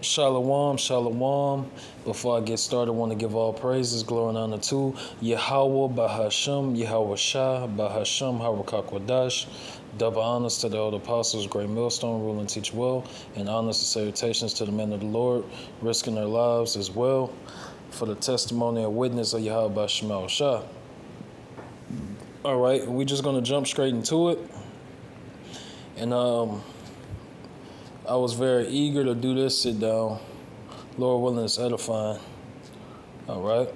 Shalom, shalom. Before I get started, I want to give all praises, glory, and honor to Yahweh Bahashem, Yahweh Shah, Bahashem, Harakwadash. Double honors to the elder apostles, great millstone, rule and teach well, and honors and salutations to the men of the Lord, risking their lives as well for the testimony and witness of Yahweh Bahashem Shah. All right, we're just going to jump straight into it. And I was very eager to do this sit down. Lord willing, it's edifying. All right.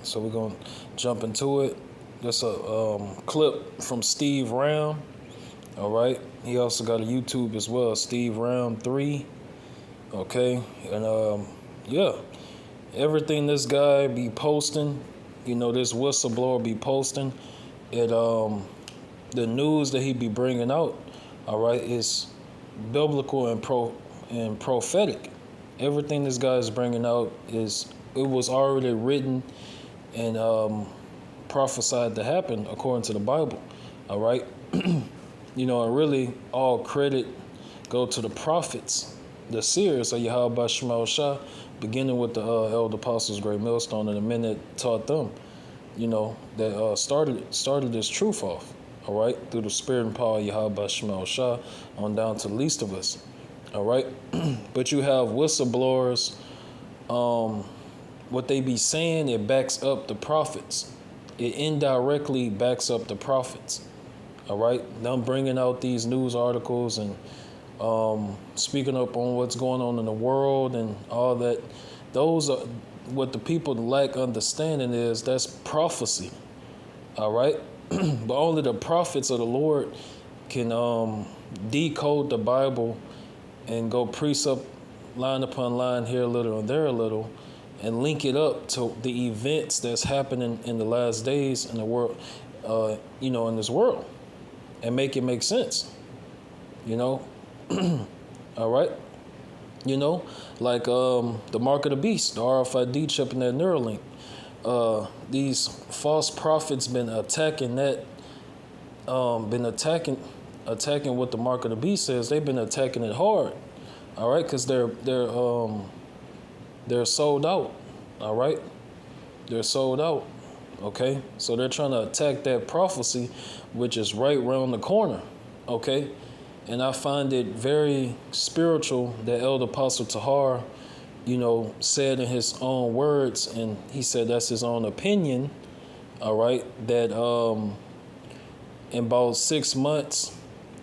So we're going to jump into it. That's a clip from Steve Ram. All right. He also got a YouTube as well, Steve Ram 3. Okay. And yeah, everything this guy be posting, this whistleblower be posting, the news that he be bringing out, all right, is biblical and prophetic. Everything this guy is bringing out it was already written and prophesied to happen according to the Bible. All right, and really all credit go to the prophets, the seers of Yahweh Shema Shah, beginning with the elder apostles, great millstone, and the men that taught them, that started this truth off. All right, through the spirit and power of Yahweh Shema Shah on down to the least of us. All right, but you have whistleblowers. What they be saying, it backs up the prophets. It indirectly backs up the prophets. All right, them bringing out these news articles and speaking up on what's going on in the world and all that. Those are what the people lack understanding is that's prophecy. All right. But only the prophets of the Lord can decode the Bible and go precept line upon line, here a little and there a little, and link it up to the events that's happening in the last days in the world, in this world, and make it make sense. All right. Like the mark of the beast, the RFID chip and that Neuralink. These false prophets been attacking that, attacking what the mark of the beast says. They've been attacking it hard, all right, because they're sold out, all right, they're sold out, okay. So they're trying to attack that prophecy, which is right around the corner, okay. And I find it very spiritual that Elder Apostle Tahar, said in his own words, and he said that's his own opinion, all right, that in about 6 months,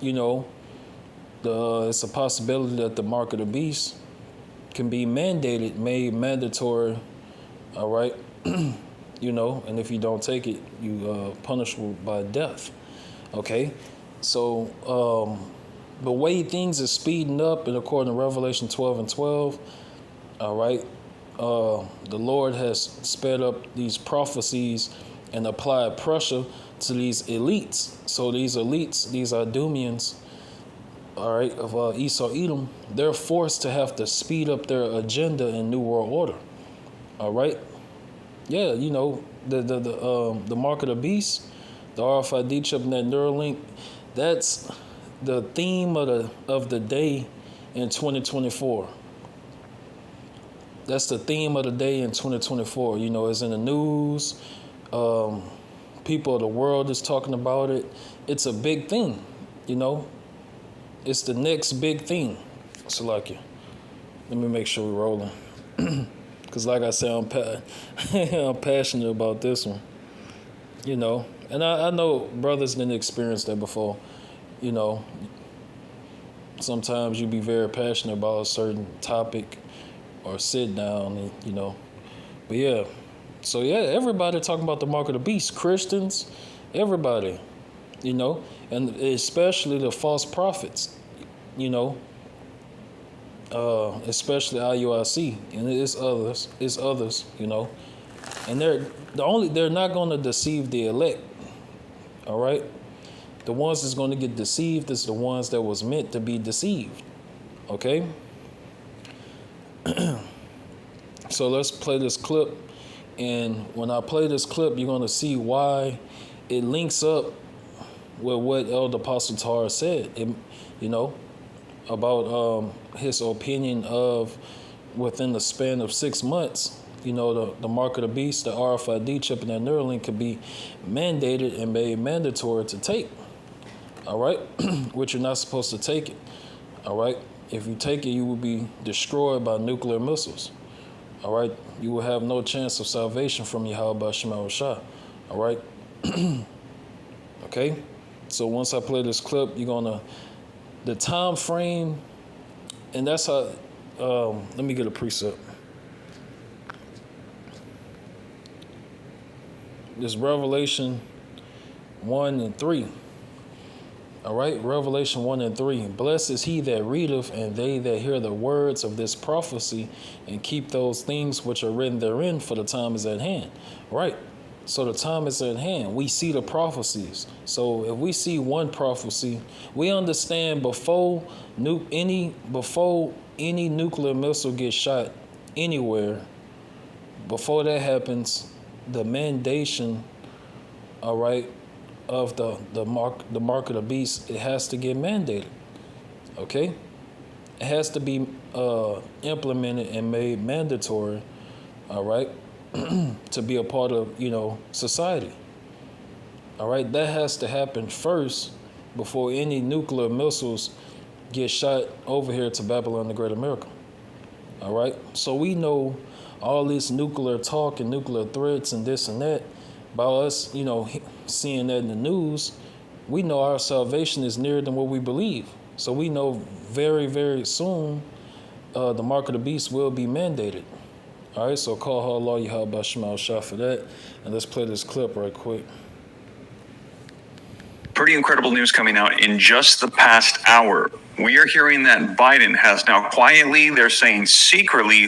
it's a possibility that the mark of the beast can be made mandatory, all right, and if you don't take it, you punishable by death, okay. So the way things are speeding up, and according to Revelation 12 and 12, all right, the Lord has sped up these prophecies and applied pressure to these elites. So these elites, these Idumeans, all right, of Esau Edom, they're forced to have to speed up their agenda in New World Order. All right, yeah, the mark of the beast, the RFID chip and that Neuralink, that's the theme of the day in 2024. That's the theme of the day in 2024. It's in the news. People of the world is talking about it. It's a big thing. It's the next big thing. Salakia. Let me make sure we're rolling. Because like I said, I'm passionate about this one. And I know brothers didn't experience that before. Sometimes you be very passionate about a certain topic or sit down and but yeah, so yeah, everybody talking about the mark of the beast, Christians, everybody, and especially the false prophets, especially IUIC, and it's others, and they're not going to deceive the elect, all right. The ones that's going to get deceived is the ones that was meant to be deceived, okay. So let's play this clip, and when I play this clip, you're going to see why it links up with what Elder Apostle Tahar said, about his opinion of within the span of 6 months, the mark of the beast, the RFID chip, and that Neuralink could be mandated and made mandatory to take. All right, which you're not supposed to take it. All right, if you take it, you will be destroyed by nuclear missiles. All right, you will have no chance of salvation from Yahweh Shema Shah. All right, okay. So once I play this clip, the time frame, and that's how. Let me get a precept. This Revelation 1 and 3. All right, Revelation 1 and 3. Blessed is he that readeth, and they that hear the words of this prophecy, and keep those things which are written therein, for the time is at hand. Right. So the time is at hand. We see the prophecies. So if we see one prophecy, we understand before any nuclear missile gets shot anywhere, before that happens, the mandation, all right, of the mark of the beast, it has to get mandated. Okay? It has to be implemented and made mandatory, all right, to be a part of, society. All right? That has to happen first before any nuclear missiles get shot over here to Babylon the Great America. All right? So we know all this nuclear talk and nuclear threats and this and that, by us, seeing that in the news, we know our salvation is nearer than what we believe. So we know very, very soon the mark of the beast will be mandated. All right, so call Allah Yahweh Shema Shah for that. And let's play this clip right quick. Pretty incredible news coming out in just the past hour. We are hearing that Biden has now quietly, they're saying secretly,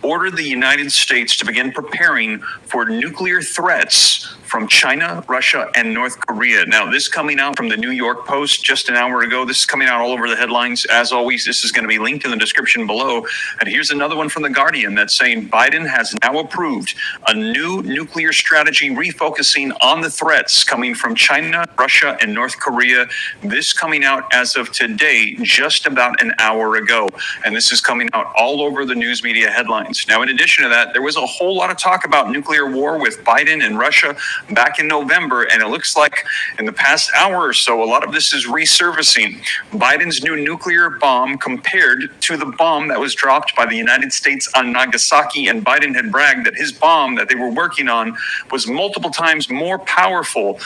ordered the United States to begin preparing for nuclear threats from China, Russia, and North Korea. Now, this coming out from the New York Post just an hour ago. This is coming out all over the headlines. As always, this is going to be linked in the description below. And here's another one from The Guardian that's saying Biden has now approved a new nuclear strategy refocusing on the threats coming from China, Russia, and North Korea. This coming out as of today, just about an hour ago. And this is coming out all over the news media headlines. Now, in addition to that, there was a whole lot of talk about nuclear war with Biden and Russia back in November, and it looks like in the past hour or so, a lot of this is resurfacing. Biden's new nuclear bomb compared to the bomb that was dropped by the United States on Nagasaki, and Biden had bragged that his bomb that they were working on was multiple times more powerful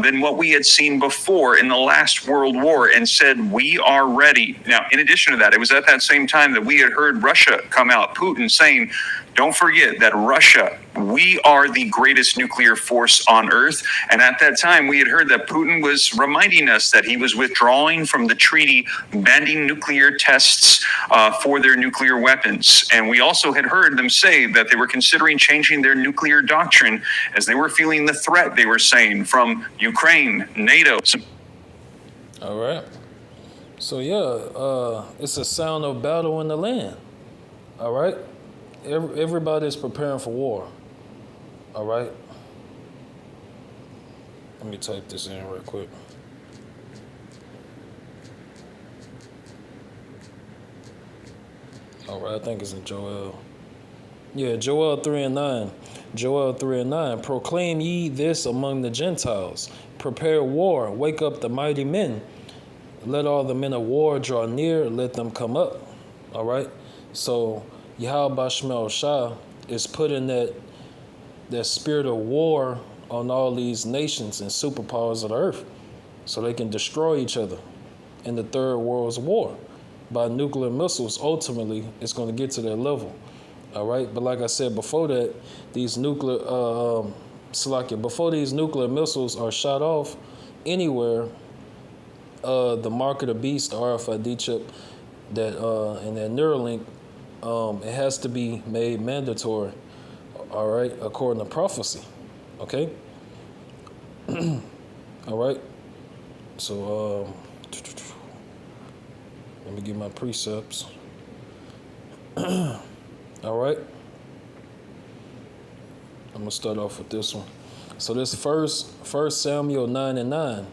than what we had seen before in the last World War, and said, we are ready. Now, in addition to that, it was at that same time that we had heard Russia come out, Putin saying, don't forget that Russia, we are the greatest nuclear force on earth. And at that time, we had heard that Putin was reminding us that he was withdrawing from the treaty banning nuclear tests for their nuclear weapons. And we also had heard them say that they were considering changing their nuclear doctrine as they were feeling the threat, they were saying, from Ukraine, NATO. All right. So, it's a sound of battle in the land. All right. Everybody's preparing for war. All right. Let me type this in real quick. All right, I think it's in Joel. Yeah, Joel 3 and 9. Joel 3 and 9. Proclaim ye this among the Gentiles. Prepare war. Wake up the mighty men. Let all the men of war draw near. Let them come up. All right. So Yahweh Shema Shah is putting that spirit of war on all these nations and superpowers of the earth so they can destroy each other in the third world's war by nuclear missiles. Ultimately, it's going to get to that level. All right. But like I said before that, these nuclear before these nuclear missiles are shot off anywhere, the mark of the beast, the RFID chip, that and that Neuralink, it has to be made mandatory, all right, according to prophecy, okay? All right, so let me get my precepts. All right, I'm going to start off with this one. So this first Samuel 9 and 9.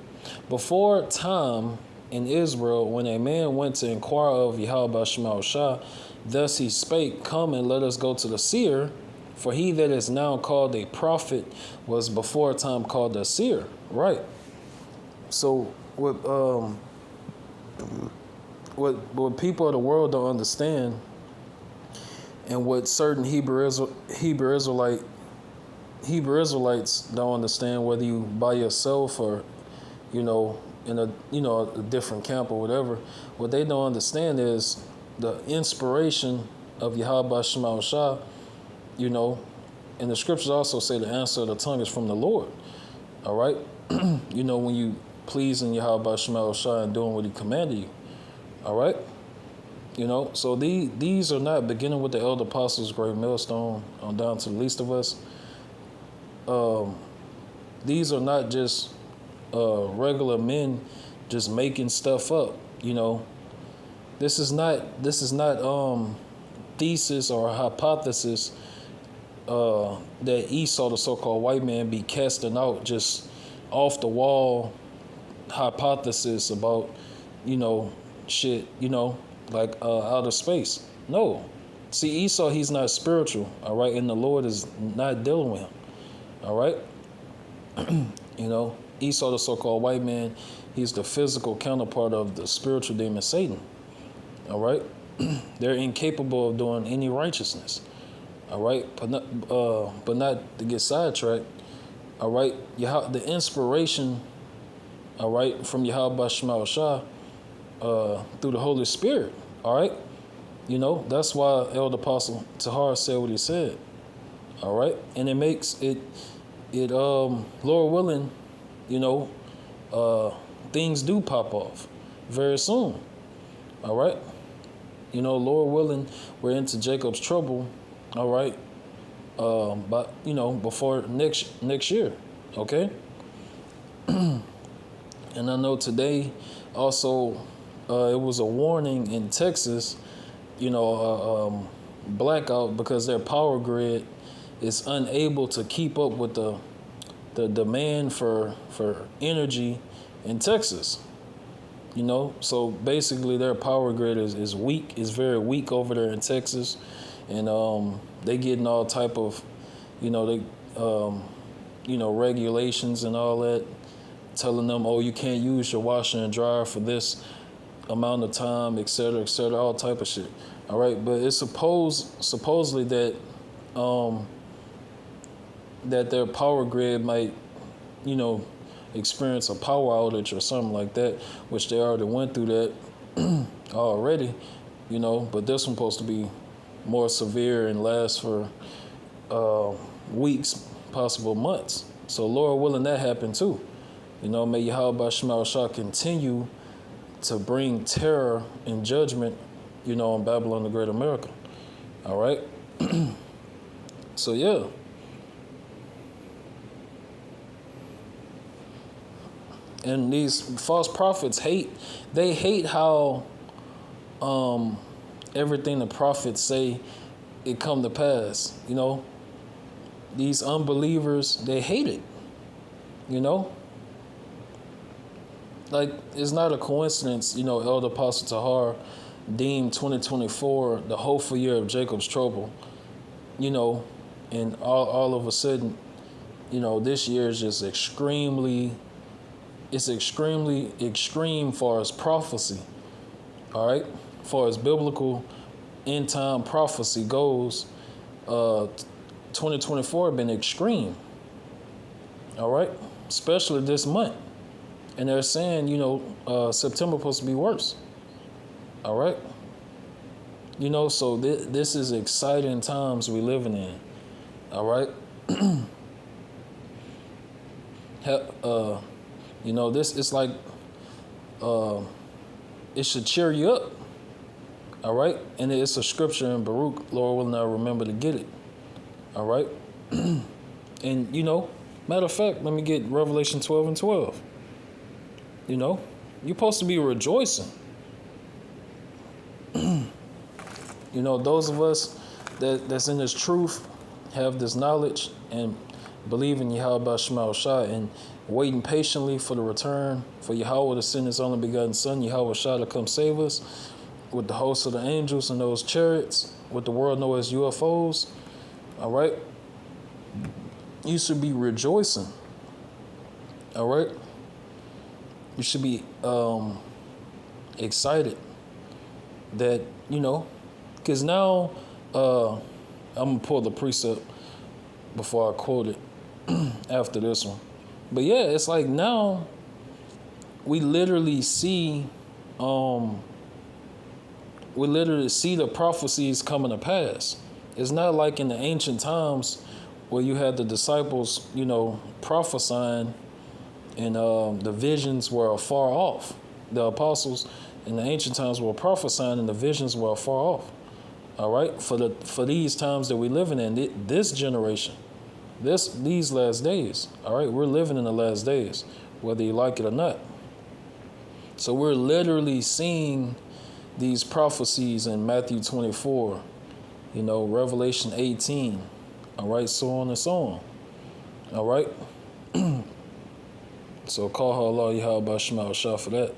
Before time in Israel, when a man went to inquire of Yahweh Shema Shah, thus he spake, come and let us go to the seer, for he that is now called a prophet was before a time called a seer. Right. So what people of the world don't understand, and what certain Hebrew Israelites don't understand, whether you by yourself or in a different camp or whatever, what they don't understand is the inspiration of Yahweh Shema Shah. And the scriptures also say the answer of the tongue is from the Lord. All right. When you pleasing Yahweh Shema Shah and doing what he commanded you. All right. So these are not, beginning with the elder apostles, great millstone, on down to the least of us. These are not just regular men just making stuff up. This is not thesis or hypothesis that Esau, the so-called white man, be casting out, just off the wall hypothesis about shit, like outer space. No. See, Esau, he's not spiritual, all right? And the Lord is not dealing with him, all right? Esau, the so-called white man, he's the physical counterpart of the spiritual demon Satan, all right? They're incapable of doing any righteousness, all right? But not to get sidetracked, all right? The inspiration, all right, from Yahweh Shema Shah through the Holy Spirit, all right? That's why Elder Apostle Tahar said what he said, all right? And it makes it Lord willing, things do pop off very soon, all right? Lord willing, we're into Jacob's trouble, all right? But before next year, okay? And I know today also it was a warning in Texas, blackout, because their power grid is unable to keep up with the demand for energy in Texas. So basically their power grid is weak, is very weak over there in Texas, and they getting all type of regulations and all that, telling them, oh, you can't use your washer and dryer for this amount of time, et cetera, all type of shit. All right, but it's supposedly that that their power grid might, experience a power outage or something like that, which they already went through that already, but this one's supposed to be more severe and last for weeks, possible months. So Lord willing, that happen too. May Yahweh Shema Shah continue to bring terror and judgment, on Babylon the Great America. All right? So, yeah. And these false prophets hate how everything the prophets say it come to pass, These unbelievers, they hate it, Like, it's not a coincidence, Elder Apostle Tahar deemed 2024 the hopeful year of Jacob's trouble, and all of a sudden, this year is just extremely extreme far as prophecy, all right? Far as biblical end time prophecy goes, 2024 been extreme, all right? Especially this month. And they're saying, September supposed to be worse. All right? So this is exciting times we living in. All right? This is like, it should cheer you up. All right? And it's a scripture in Baruch, Lord will not remember to get it. All right? And, matter of fact, let me get Revelation 12:12. You're supposed to be rejoicing. Those of us that's in this truth have this knowledge, and believing Yahweh Shema Shah and waiting patiently for the return for Yahweh to send his only begotten Son, Yahweh Shah, to come save us with the host of the angels and those chariots, what the world knows as UFOs, all right? You should be rejoicing, all right? You should be excited that, because now I'm going to pull the precept before I quote it after this one. But yeah, it's like now we literally see the prophecies coming to pass. It's not like in the ancient times where you had the disciples, prophesying and the visions were afar off. The apostles in the ancient times were prophesying and the visions were afar off. All right, for these times that we're living in, this generation, these last days. All right, we're living in the last days, whether you like it or not. So we're literally seeing these prophecies in Matthew 24, Revelation 18. All right, so on and so on. All right. So call her Allah Yahweh Shema Shah for that.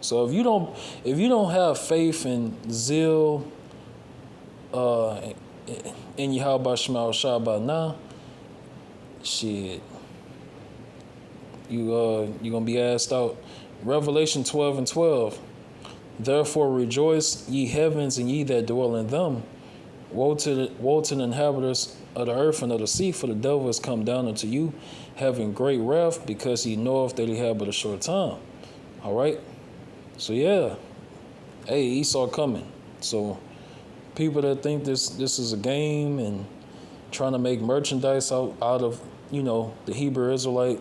So if you don't have faith and zeal in Yahweh Shema Shah by now, shit, you're gonna be asked out. Revelation 12:12. Therefore rejoice, ye heavens, and ye that dwell in them. Woe to the inhabitants of the earth and of the sea, for the devil has come down unto you, having great wrath, because he knoweth that he have but a short time. All right? So yeah. Hey, Esau coming. So people that think this is a game and trying to make merchandise out of, the Hebrew Israelite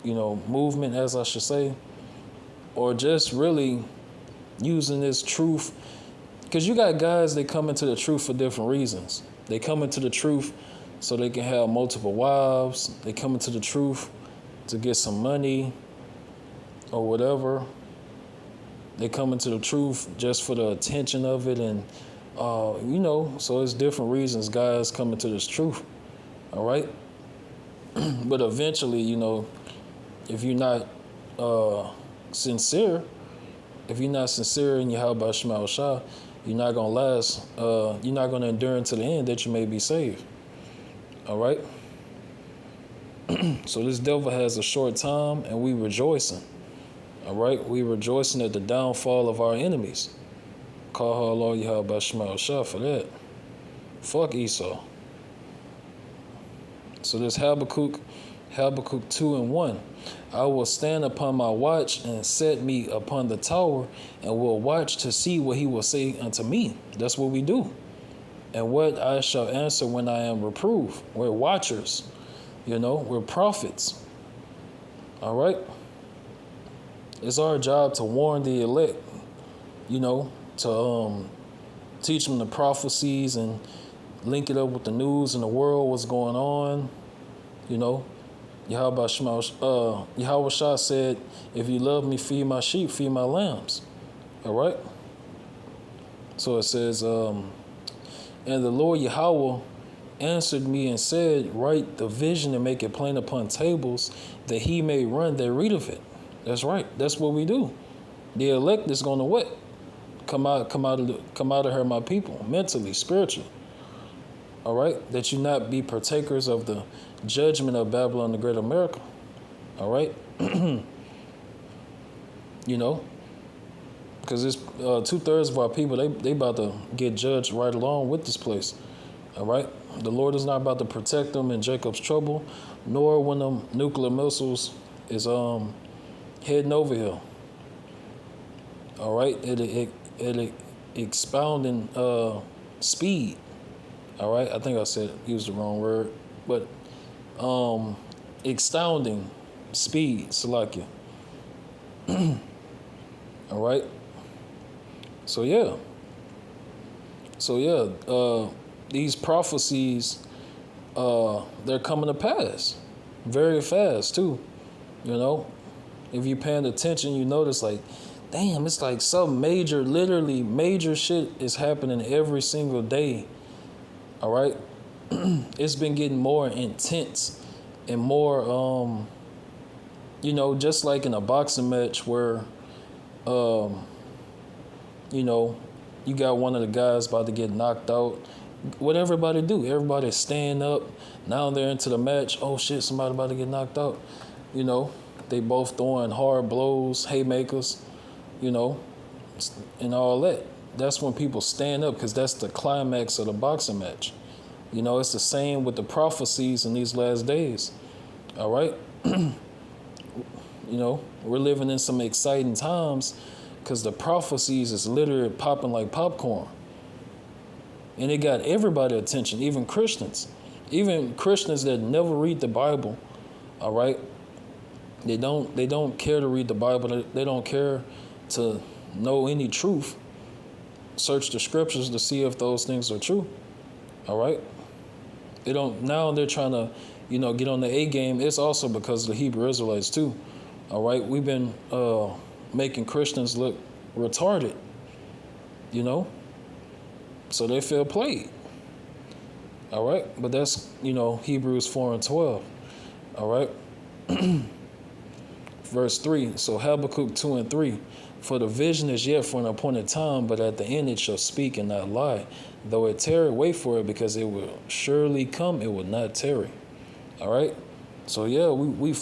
movement, as I should say, or just really using this truth. Because you got guys that come into the truth for different reasons. They come into the truth so they can have multiple wives. They come into the truth to get some money or whatever. They come into the truth just for the attention of it. And, so it's different reasons guys come into this truth. All right? But eventually, if you're not sincere, if you're not sincere in Yahweh Shema Shah, you're not going to last. You're not going to endure until the end that you may be saved. All right? So this devil has a short time, and we rejoicing. All right? We rejoicing at the downfall of our enemies. Call her Allah Yahweh Shema Shah for that. Fuck Esau. So this Habakkuk 2:1. I will stand upon my watch and set me upon the tower, and will watch to see what he will say unto me. That's what we do. And what I shall answer when I am reproved. We're watchers. We're prophets. All right? It's our job to warn the elect, to teach them the prophecies and link it up with the news in the world, what's going on, Yahweh Shah said, if you love me, feed my sheep, feed my lambs. All right? So it says, and the Lord Yahweh answered me and said, write the vision and make it plain upon tables, that he may run that read of it. That's right. That's what we do. The elect is going to what? Come out of her, my people, mentally, spiritually. All right? That you not be partakers of the judgment of Babylon the Great America. All right? Because it's 2/3 of our people, they about to get judged right along with this place. All right? The Lord is not about to protect them in Jacob's trouble, nor when them nuclear missiles is heading over here. All right? It expounding speed. All right? I think I used the wrong word, but expounding speed, Salakia. All right? So yeah, these prophecies, they're coming to pass very fast too. If you're paying attention, you notice like, damn, it's like some literally major shit is happening every single day. All right? it's been getting more intense and more, just like in a boxing match where, you know, you got one of the guys about to get knocked out. What everybody do? Everybody stand up. Now they're into the match. Oh shit, somebody about to get knocked out. You know, they both throwing hard blows, haymakers, you know, and all that. That's when people stand up because that's the climax of the boxing match. You know, it's the same with the prophecies in these last days. All right? You know, we're living in some exciting times because the prophecies is literally popping like popcorn. And it got everybody's attention, even Christians. Even Christians that never read the Bible, all right? They don't care to read the Bible. They don't care to know any truth. Search the scriptures to see if those things are true. All right? They don't now they're trying to, get on the A game. It's also because of the Hebrew Israelites too. All right? We've been making Christians look retarded, so they feel played. All right? But that's, Hebrews 4:12. All right? Verse 3. So Habakkuk 2:3. For the vision is yet for an appointed time, but at the end it shall speak and not lie. Though it tarry, wait for it, because it will surely come, it will not tarry. All right? So yeah, we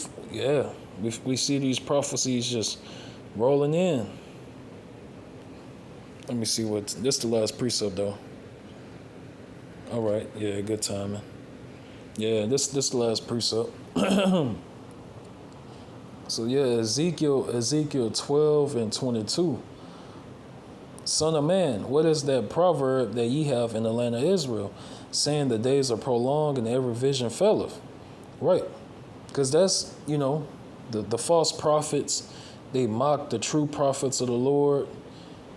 see these prophecies just rolling in. Let me see this is the last precept though. All right, yeah, good timing. Yeah, this the last precept. So yeah, Ezekiel 12:22. Son of man, what is that proverb that ye have in the land of Israel, saying the days are prolonged and every vision faileth? Right. Because that's, the false prophets, they mock the true prophets of the Lord.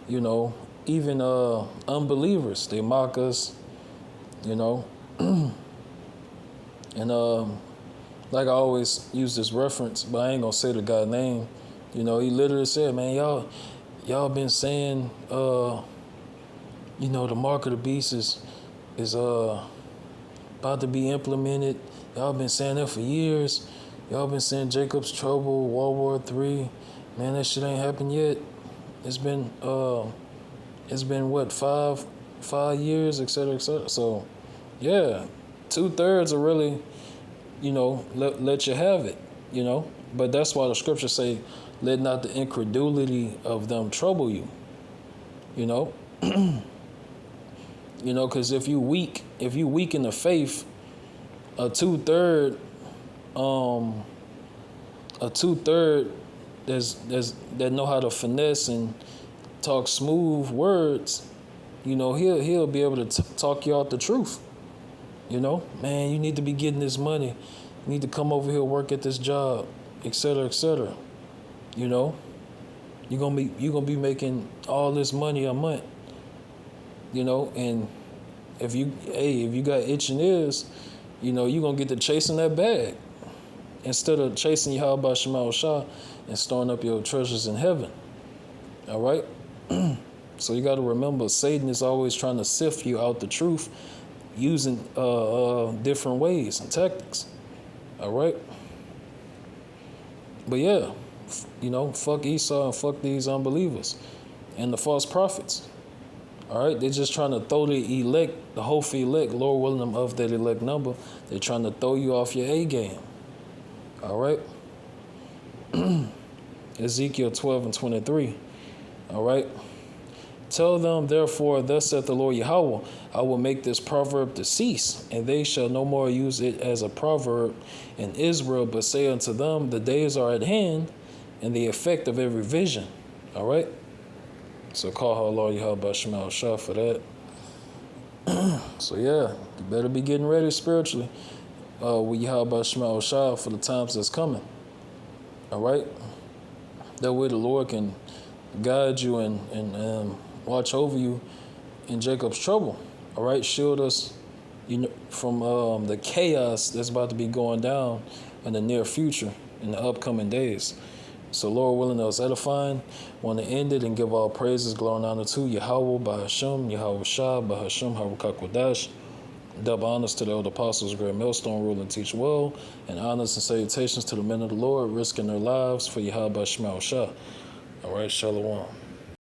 Even unbelievers, they mock us, and like I always use this reference, but I ain't gonna say the guy's name. He literally said, man, y'all been saying, the mark of the beast is about to be implemented. Y'all been saying that for years. Y'all been saying Jacob's trouble, World War III. Man, that shit ain't happened yet. It's been what, 5 years, et cetera, et cetera. So yeah, 2/3 are really, let you have it, But that's why the scriptures say, let not the incredulity of them trouble you, because if you weak in the faith, a two-third that know how to finesse and talk smooth words, he'll be able to talk you out the truth. Man, you need to be getting this money. You need to come over here, work at this job, et cetera, et cetera. You're gonna be making all this money a month. And if you got itching ears, you're gonna get to chasing that bag instead of chasing Yahweh Shema Shah and storing up your treasures in heaven. All right? So you got to remember, Satan is always trying to sift you out the truth using different ways and tactics. All right? But yeah, fuck Esau and fuck these unbelievers and the false prophets. All right? They're just trying to throw the elect, the hopeful elect, Lord willing them of that elect number. They're trying to throw you off your A game. All right? Ezekiel 12:23. All right? Tell them, therefore, thus saith the Lord Yahweh, I will make this proverb to cease, and they shall no more use it as a proverb in Israel, but say unto them, the days are at hand, and the effect of every vision. All right? So call her Lord Yahweh Shema Shah for that. So yeah, you better be getting ready spiritually with Yahweh Shema Shah for the times that's coming. All right? That way the Lord can guide you and watch over you in Jacob's trouble. All right? Shield us from the chaos that's about to be going down in the near future, in the upcoming days. So Lord willing, that was edifying. Want to end it and give all praises, glory, and honor to Yahweh, Bahashem, Yahweh Shah, Bahashem, Harukakwadash. Double honors to the elder apostles, great millstone, rule and teach well, and honors and salutations to the men of the Lord, risking their lives for Yahweh Shema Shah. All right, Shalom.